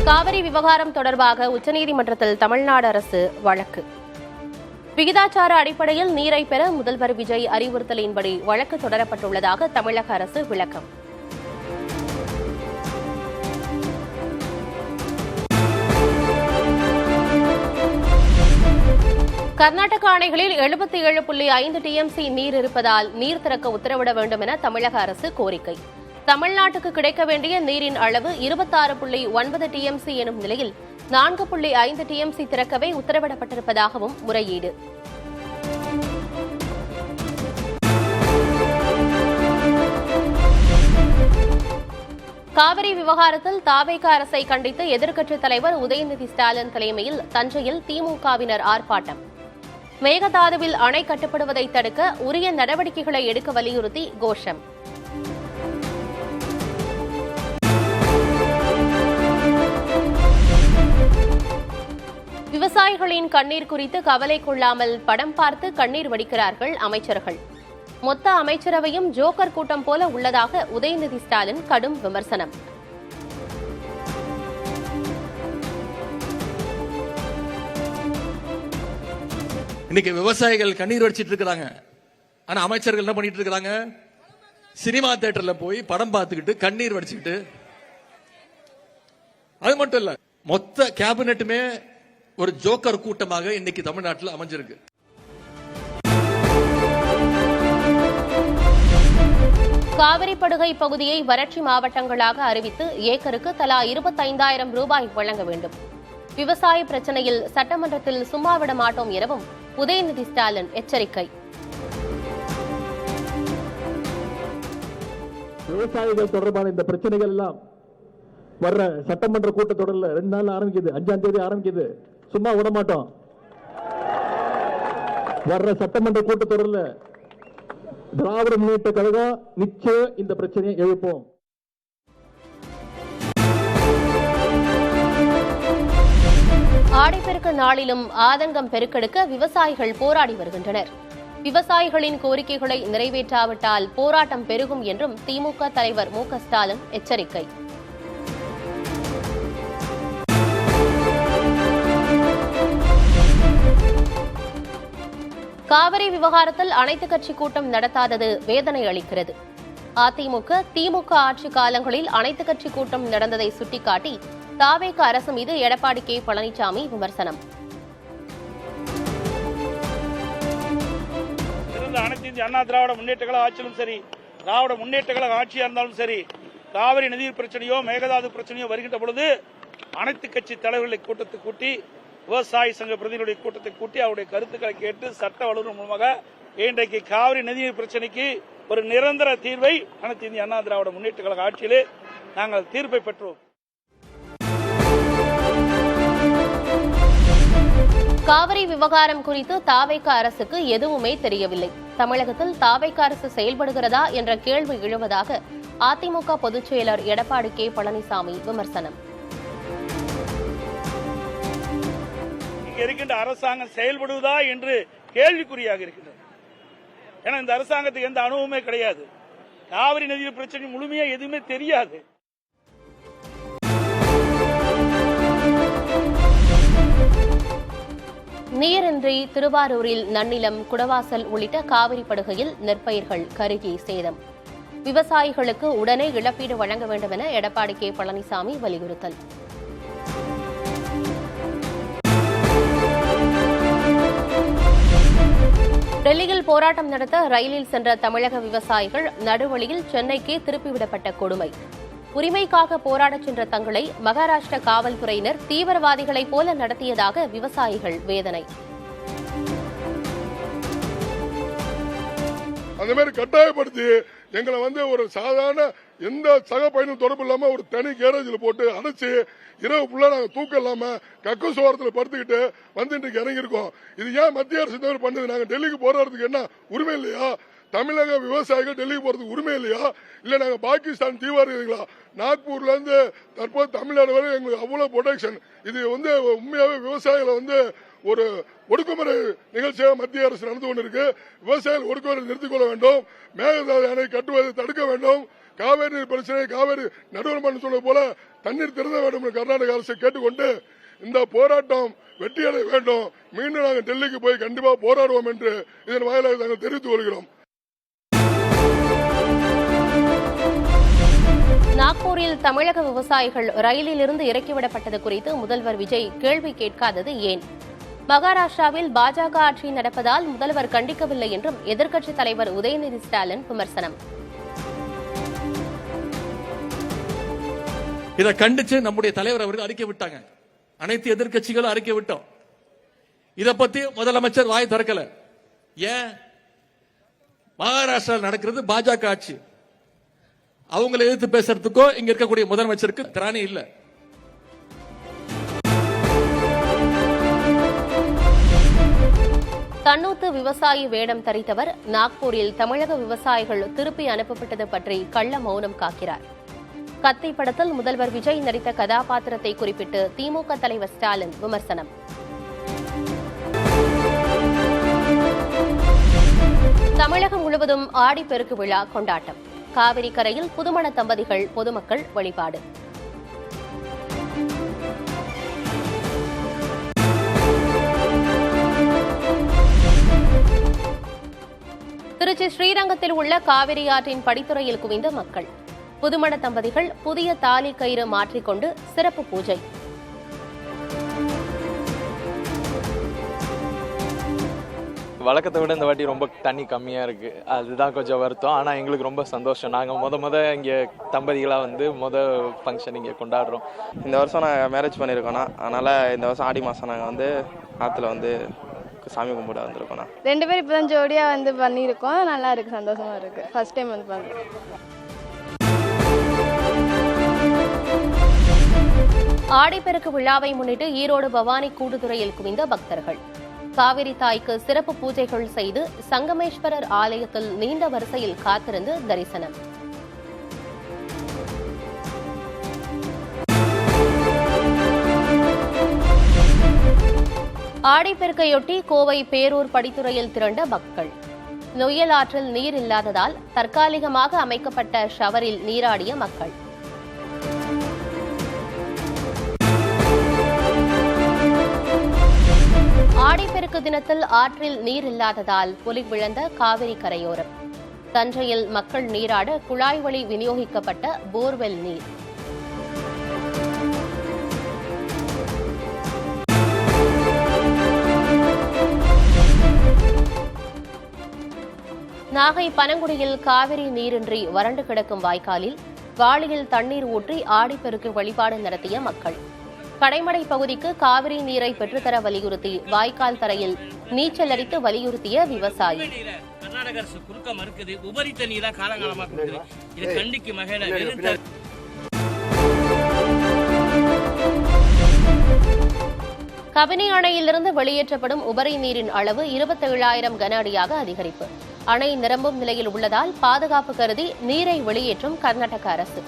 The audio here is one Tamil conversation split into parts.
காவிரி விவகாரம் தொடர்பாக உச்சநீதிமன்றத்தில் தமிழ்நாடு அரசு வழக்கு. விகிதாச்சார அடிப்படையில் நீரை பெற முதல்வர் விஜய் அறிவுறுத்தலின்படி வழக்கு தொடரப்பட்டுள்ளதாக தமிழக அரசு விளக்கம். கர்நாடக அணைகளில் 77.5 டிஎம்சி நீர் இருப்பதால் நீர் திறக்க உத்தரவிட வேண்டும் என தமிழக அரசு கோரிக்கை. தமிழ்நாட்டுக்கு கிடைக்க வேண்டிய நீரின் அளவு 26.9 டிஎம்சி எனும் நிலையில் 4.5 டிஎம்சி திறக்கவே உத்தரவிடப்பட்டிருப்பதாகவும் முறையீடு. காவிரி விவகாரத்தில் தாவேகா அரசை கண்டித்து எதிர்க்கட்சித் தலைவர் உதயநிதி ஸ்டாலின் தலைமையில் தஞ்சையில் திமுகவினர் ஆர்ப்பாட்டம். மேகதாதுவில் அணை கட்டப்படுவதை தடுக்க உரிய நடவடிக்கைகளை எடுக்க வலியுறுத்தி கோஷம். விவசாயிகளின் கண்ணீர் குறித்து கவலை கொள்ளாமல் படம் பார்த்து கண்ணீர் வடிக்கிறார்கள் அமைச்சர்கள். மொத்த அமைச்சரவையும் ஜோக்கர் கூட்டம் போல உள்ளதாக உதயநிதி ஸ்டாலின் கடும் விமர்சனம். இன்னைக்கு விவசாயிகள் கண்ணீர் வடிச்சிட்டு இருக்கிறாங்க. ஆனா அமைச்சர்கள் என்ன பண்ணிட்டு இருக்காங்க? சினிமா தியேட்டர்ல போய் படம் பார்த்துக்கிட்டு கண்ணீர் வடிச்சுக்கிட்டு. அது மட்டும் இல்ல, மொத்த கேபினெட்டுமே ஒரு ஜோக்கர் கூட்டமாக இன்னைக்கு தமிழ்நாட்டில் அமைஞ்சிருக்கு. காவிரி படுகை பகுதியை வறட்சி மாவட்டங்களாக அறிவித்து ஏக்கருக்கு தலா 25,000 ரூபாய் வழங்க வேண்டும். விவசாய பிரச்சனையில் சட்டமன்றத்தில் சும்மா விட மாட்டோம் எனவும் உதயநிதி ஸ்டாலின் எச்சரிக்கை. விவசாயிகள் தொடர்பான இந்த பிரச்சனைகள் எல்லாம் வர்ற சட்டமன்ற கூட்டத்தொடரில் 2 நாள் ஆரம்பிக்குது, 5ஆம் தேதி ஆரம்பிக்குது. சும்மா விட மாட்டோம். வர்ற சட்டமன்ற கூட்டத்தொடரில் திராவிட முன்னேற்ற கழகம் நிச்சயம் இந்த பிரச்சனையை எழுப்போம். ஆடிப்பெருக்கு நாளிலும் ஆதங்கம் பெருக்கெடுக்க விவசாயிகள் போராடி வருகின்றனர். விவசாயிகளின் கோரிக்கைகளை நிறைவேற்றாவிட்டால் போராட்டம் பெருகும் என்றும் திமுக தலைவர் மு.க. ஸ்டாலின் எச்சரிக்கை. காவிரி விவகாரத்தில் அனைத்துக் கட்சி கூட்டம் நடத்தாதது வேதனை அளிக்கிறது. அதிமுக திமுக ஆட்சி காலங்களில் அனைத்துக் கட்சி கூட்டம் நடந்ததை சுட்டிக்காட்டி தாவேக அரசு மீது எடப்பாடி கே. பழனிசாமி விமர்சனம். அனைத்து இந்திய அண்ணா திராவிட முன்னேற்ற கழக ஆட்சியிலும் சரி, திராவிட முன்னேற்ற கழக ஆட்சியா இருந்தாலும் சரி, காவிரி நதிநீர் பிரச்சனையோ மேகதாது பிரச்சனையோ வருகின்ற பொழுது அனைத்து கட்சி தலைவர்களை கூட்டத்தை கூட்டி, விவசாய சங்க பிரதிநிதிகளுடைய கூட்டத்தை கூட்டி அவருடைய கருத்துக்களை கேட்டு சட்ட வல்லுநர் மூலமாக இன்றைக்கு காவிரி நதிநீர் பிரச்சனைக்கு ஒரு நிரந்தர தீர்வை அனைத்து இந்திய அண்ணா திராவிட முன்னேற்ற கழக ஆட்சியிலே நாங்கள் தீர்ப்பை பெற்றோம். காவிரி விவகாரம் குறித்து தாவேக அரசுக்கு எதுவுமே தெரியவில்லை. தமிழகத்தில் தாவேக அரசு செயல்படுகிறதா என்ற கேள்வி எழுவதாக அதிமுக பொதுச் செயலர் எடப்பாடி கே. பழனிசாமி விமர்சனம். இங்க இருக்கின்ற அரசாங்கம் செயல்படுவதா என்று கேள்விக்குறியாக இருக்கின்றது. ஏன்னா இந்த அரசாங்கத்துக்கு எந்த அனுபவமே கிடையாது. காவிரி நதிநீர் பிரச்சனை முழுமையா எதுவுமே தெரியாது. நீரின்றி திருவாரூரில் நன்னிலம், குடவாசல் உள்ளிட்ட காவிரி படுகையில் நெற்பயிர்கள் கருகி சேதம். விவசாயிகளுக்கு உடனே இழப்பீடு வழங்க வேண்டும் என எடப்பாடி கே. பழனிசாமி வலியுறுத்தல். டெல்லியில் போராட்டம் நடத்த ரயிலில் சென்ற தமிழக விவசாயிகள் நடுவழியில் சென்னைக்கே திருப்பிவிடப்பட்ட கொடுமை. உரிமைக்காக போராடச் சென்ற தங்களை மகாராஷ்டிர காவல்துறையினர் தீவிரவாதிகளைப் போல நடத்தியதாக விவசாயிகள் வேதனை. அந்த மாதிரி கட்டாயப்படுத்தி எங்களை ஒரு சாதாரண எந்த சக பயனும் தொடர்பு இல்லாம ஒரு தனி கேரேஜில் போட்டு அடைச்சு இரவு ஃபுல்லா நாங்க தூக்கம் இல்லாம கக்கு சோரத்தில் படுத்துக்கிட்டு வந்துட்டு இறங்கி இருக்கோம். இது ஏன் மத்திய அரசு இந்த பண்ணுது? நாங்க டெல்லிக்கு போறதுக்கு என்ன உரிமை இல்லையா? தமிழக விவசாயிகள் டெல்லிக்கு போறதுக்கு உரிமை இல்லையா? இல்ல நாங்க பாகிஸ்தான் தீவிரவாதிகளா? நாக்பூர்ல இருந்து தற்போது தமிழ்நாடு வரை எங்களுக்கு அவ்வளவு ப்ரொடெக்ஷன். இது உண்மையாவே விவசாயிகளை ஒரு ஒடுக்குமுறை நிகழ்ச்சியாக மத்திய அரசு நடந்து கொண்டிருக்கு. விவசாயிகள் ஒடுக்குமுறை நிறுத்திக் கொள்ள வேண்டும். மேகதாது அணை கட்டுவதை தடுக்க வேண்டும். காவேரி நீர் பிரச்சனை காவேரி நடுவர் மன்றம் சொன்னது போல தண்ணீர் திறந்த வேண்டும் என்று கர்நாடக அரசை கேட்டுக்கொண்டு இந்த போராட்டம் வெற்றியடைய வேண்டும். மீண்டும் நாங்கள் டெல்லிக்கு போய் கண்டிப்பாக போராடுவோம் என்று இதன் வாயிலாக நாங்கள் தெரிவித்துக் கொள்கிறோம். நாக்பூரில் தமிழக விவசாயிகள் ரயிலில் இருந்து இறக்கிவிடப்பட்டது குறித்து முதல்வர் விஜய் கேள்வி கேட்காதது ஏன்? மகாராஷ்டிராவில் பாஜக ஆட்சி நடப்பதால் முதல்வர் கண்டிக்கவில்லை என்றும் எதிர்க்கட்சித் தலைவர் உதயநிதி ஸ்டாலின் விமர்சனம். இதை கண்டிச்சு நம்முடைய தலைவர் அவர்கள் அறிக்கை விட்டாங்க. அனைத்து எதிர்க்கட்சிகளும் அறிக்கை விட்டோம். இத பத்தி முதலமைச்சர் வாய் திறக்கல. ஏன்? மகாராஷ்டிரா நடக்கிறது பாஜக ஆட்சி. அவங்களை எதிர்த்து பேசுறதுக்கோ இங்க இருக்கக்கூடிய முதலமைச்சருக்கு திராணி இல்ல. தன்னூத்து விவசாயி வேடம் தரித்தவர் நாக்பூரில் தமிழக விவசாயிகள் திருப்பி அனுப்பப்பட்டது பற்றி கள்ள மௌனம் காக்கிறார். கத்தி படத்தில் முதல்வர் விஜய் நடித்த கதாபாத்திரத்தை குறிப்பிட்டு திமுக தலைவர் ஸ்டாலின் விமர்சனம். தமிழகம் முழுவதும் ஆடிப்பெருக்கு விழா கொண்டாட்டம். காவிரி கரையில் புதுமண தம்பதிகள் பொதுமக்கள் வழிபாடு. திருச்சி ஸ்ரீரங்கத்தில் உள்ள காவிரி ஆற்றின் படித்துறையில் குவிந்த மக்கள். புதுமண தம்பதிகள் புதிய தாலி கயிறு மாற்றிக்கொண்டு சிறப்பு பூஜை. வழக்கத்தை விட இந்த வாட்டி ரொம்ப தண்ணி கம்மியாக இருக்குது. அதுதான் கொஞ்சம் வருத்தம். ஆனால் எங்களுக்கு ரொம்ப சந்தோஷம். நாங்கள் முத இங்கே தம்பதிகளாக ஃபங்க்ஷன் இங்கே கொண்டாடுறோம். இந்த வருஷம் நாங்கள் மேரேஜ் பண்ணியிருக்கோண்ணா. அதனால் இந்த வருஷம் ஆடி மாதம் நாங்கள் ஆற்றுல சாமி கும்பிட வந்திருக்கோண்ணா. 2 பேர் இப்போ தான் ஜோடியாக பண்ணியிருக்கோம். நல்லா இருக்குது, சந்தோஷமாக இருக்குது. ஃபர்ஸ்ட் டைம் பண்ணுறோம். ஆடிப்பெருக்கு விழாவை முன்னிட்டு ஈரோடு பவானி கூடுதுறையில் குவிந்த பக்தர்கள். காவிரி தாய்க்கு சிறப்பு பூஜைகள் செய்து சங்கமேஸ்வரர் ஆலயத்தில் நீண்ட வரிசையில் காத்திருந்து தரிசனம். ஆடிப்பெருக்கையொட்டி கோவை பேரூர் படித்துறையில் திரண்ட மக்கள். நொய்யல் ஆற்றில் நீர் இல்லாததால் தற்காலிகமாக அமைக்கப்பட்ட ஷவரில் நீராடிய மக்கள். ஆடிப்பெருக்கு தினத்தில் ஆற்றில் நீர் இல்லாததால் புலி விழுந்த காவிரி கரையோரம். தஞ்சையில் மக்கள் நீராட குழாய் வழி விநியோகிக்கப்பட்ட போர்வெல் நீர். நாகை பனங்குடியில் காவிரி நீரின்றி வறண்டு கிடக்கும் வாய்க்காலில் வாளியில் தண்ணீர் ஊற்றி ஆடிப்பெருக்கு வழிபாடு நடத்திய மக்கள். கடைமடை பகுதிக்கு காவிரி நீரை பெற்றுத்தர வலியுறுத்தி வாய்க்கால் தரையில் நீச்சல் அடித்து வலியுறுத்திய விவசாயி. கர்நாடக அரசு குறுக்க மறுக்குது. உபரி தண்ணீரா காலங்காலமா கொடுக்குது. இது கண்டிக்கும் வகையில கபினி அணையிலிருந்து வெளியேற்றப்படும் உபரி நீரின் அளவு 27,000 கன அடியாக அதிகரிப்பு. அணை நிரம்பும் நிலையில் உள்ளதால் பாதுகாப்பு கருதி நீரை வெளியேற்றும் கர்நாடக அரசு.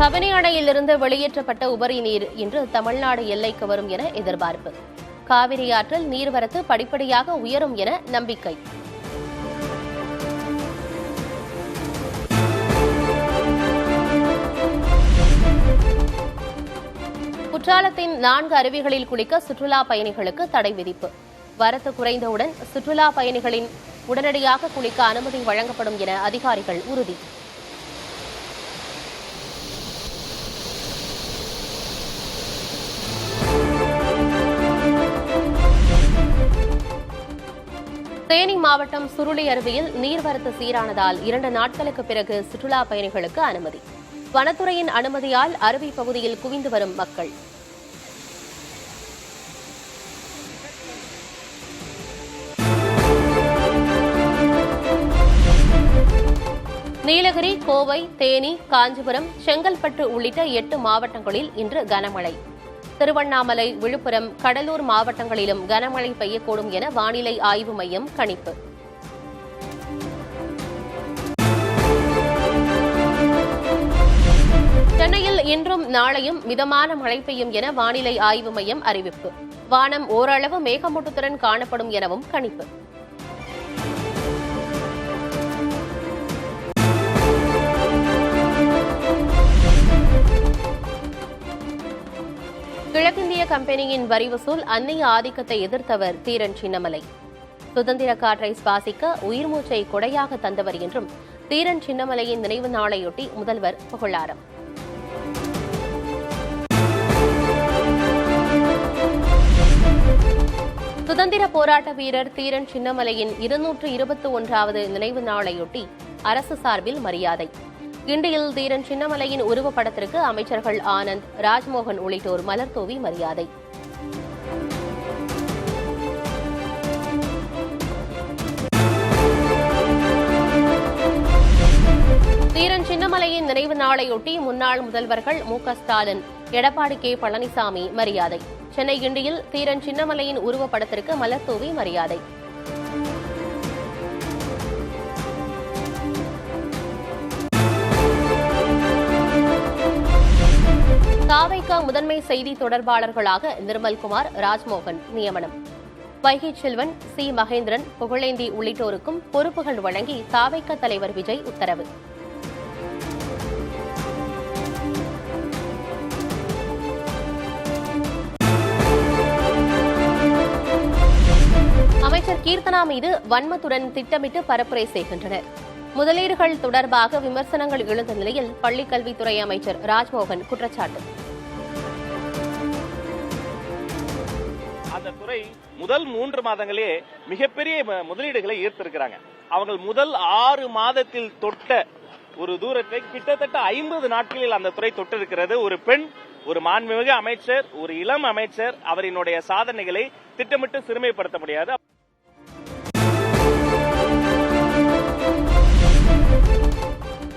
கபினி அணையிலிருந்து வெளியேற்றப்பட்ட உபரி நீர் இன்று தமிழ்நாடு எல்லைக்கு வரும் என எதிர்பார்ப்பு. காவிரி ஆற்றில் நீர்வரத்து படிப்படியாக உயரும் என நம்பிக்கை. குற்றாலத்தின் 4 அருவிகளில் குளிக்க சுற்றுலா பயணிகளுக்கு தடை விதிப்பு. வரத்து குறைந்தவுடன் சுற்றுலா பயணிகளின் உடனடியாக குளிக்க அனுமதி வழங்கப்படும் என அதிகாரிகள் உறுதி. தேனி மாவட்டம் சுருளி அருவியில் நீர்வரத்து சீரானதால் 2 நாட்களுக்கு பிறகு சுற்றுலா பயணிகளுக்கு அனுமதி. வனத்துறையின் அனுமதியால் அருவி பகுதியில் குவிந்து வரும் மக்கள். நீலகிரி, கோவை, தேனி, காஞ்சிபுரம், செங்கல்பட்டு உள்ளிட்ட 8 மாவட்டங்களில் இன்று கனமழை. திருவண்ணாமலை, விழுப்புரம், கடலூர் மாவட்டங்களிலும் கனமழை பெய்யக்கூடும் என வானிலை ஆய்வு மையம் கணிப்பு. சென்னையில் தமிழகத்தில் இன்றும் நாளையும் மிதமான மழை பெய்யும் என வானிலை ஆய்வு மையம் அறிவிப்பு. வானம் ஓரளவு மேகமூட்டத்துடன் காணப்படும் எனவும் கணிப்பு. கிழக்கிந்திய கம்பெனியின் வரி வசூல் அந்நிய ஆதிக்கத்தை எதிர்த்தவர் தீரன் சின்னமலை. சுதந்திர காற்றை சுவாசிக்க உயிர் மூச்சை கொடையாக தந்தவர் என்றும் தீரன் சின்னமலையின் நினைவு நாளையொட்டி முதல்வர் புகழாரம். சுதந்திர போராட்ட வீரர் தீரன் சின்னமலையின் 221வது நினைவு நாளையொட்டி அரசு சார்பில் மரியாதை. கிண்டியில் தீரன் சின்னமலையின் உருவப்படத்திற்கு அமைச்சர்கள் ஆனந்த், ராஜ்மோகன் உள்ளிட்டோர் மலர் தூவி மரியாதை. தீரன் சின்னமலையின் நினைவு நாளையொட்டி முன்னாள் முதல்வர்கள் மு.க. ஸ்டாலின், எடப்பாடி கே. பழனிசாமி மரியாதை. சென்னை கிண்டியில் தீரன் சின்னமலையின் உருவப்படத்திற்கு மலர் தூவி மரியாதை. தாவைக்கா முதன்மை செய்தி தொடர்பாளர்களாக நிர்மல்குமார், ராஜ்மோகன் நியமனம். வைகை செல்வன், சி. மகேந்திரன், புகழேந்தி உள்ளிட்டோருக்கும் பொறுப்புகள் வழங்கி தாவைக்கா தலைவர் விஜய் உத்தரவு. அமைச்சர் கீர்த்தனா மீது வன்மத்துடன் திட்டமிட்டு பரப்புரை செய்கின்றனர். முதலீடுகள் தொடர்பாக விமர்சனங்கள் எழுந்த நிலையில் பள்ளிக்கல்வித்துறை அமைச்சர் ராஜ்மோகன் குற்றச்சாட்டு. அந்த துறை முதல் 3 மாதங்களே மிகப்பெரிய முதலீடுகளை ஈர்த்திருக்கிறாங்க. அவங்க முதல் 6 மாதத்தில் தொட்ட ஒரு தூரத்தை கிட்டத்தட்ட 50 நாட்களில் அந்த துறை தொட்டிருக்கிறது. ஒரு பெண், ஒரு மாண்புமிகு அமைச்சர், ஒரு இளம் அமைச்சர், அவரினுடைய சாதனைகளை திட்டமிட்டு சிறுமைப்படுத்த முடியாது.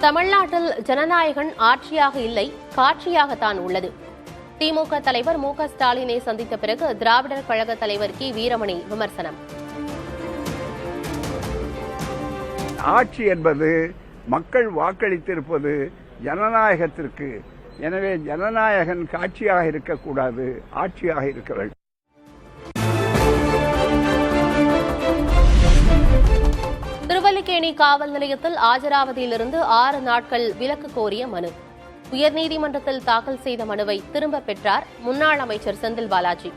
தமிழ்நாட்டில் ஜனநாயகன் ஆட்சியாக இல்லை, காட்சியாகத்தான் உள்ளது. திமுக தலைவர் மு.க. ஸ்டாலினை சந்தித்த பிறகு திராவிடர் கழக தலைவர் கி. வீரமணி விமர்சனம். ஆட்சி என்பது மக்கள் வாக்களித்திருப்பது ஜனநாயகத்திற்கு. எனவே ஜனநாயகன் காட்சியாக இருக்கக்கூடாது, ஆட்சியாக இருக்க வேண்டும். திருவல்லிக்கேணி காவல் நிலையத்தில் ஆஜராவதிலிருந்து 6 நாட்கள் விலக்கு கோரிய மனு. உயர்நீதிமன்றத்தில் தாக்கல் செய்த மனுவை திரும்பப் பெற்றார் முன்னாள் அமைச்சர் செந்தில் பாலாஜி.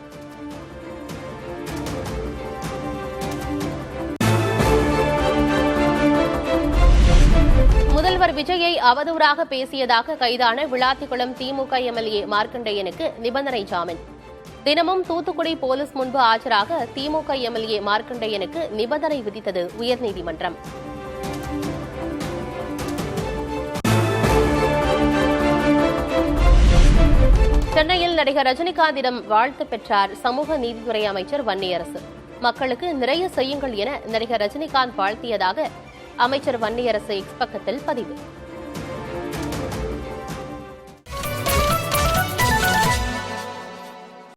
முதல்வர் விஜயை அவதூறாக பேசியதாக கைதான விளாத்திக்குளம் திமுக எம்எல்ஏ மார்க்கண்டேயனுக்கு நிபந்தனை ஜாமீன். தினமும் தூத்துக்குடி போலீஸ் முன்பு ஆஜராக திமுக எம்எல்ஏ மார்க்கண்டேயனுக்கு நிபந்தனை விதித்தது உயர்நீதிமன்றம். சென்னையில் நடிகர் ரஜினிகாந்திடம் வாழ்த்து பெற்றார் சமூக நீதித்துறை அமைச்சர் வன்னியரசு. மக்களுக்கு நிறைய செய்யுங்கள் என நடிகர் ரஜினிகாந்த் வாழ்த்தியதாக அமைச்சர் வன்னியரசு எக்ஸ் பக்கத்தில் பதிவு.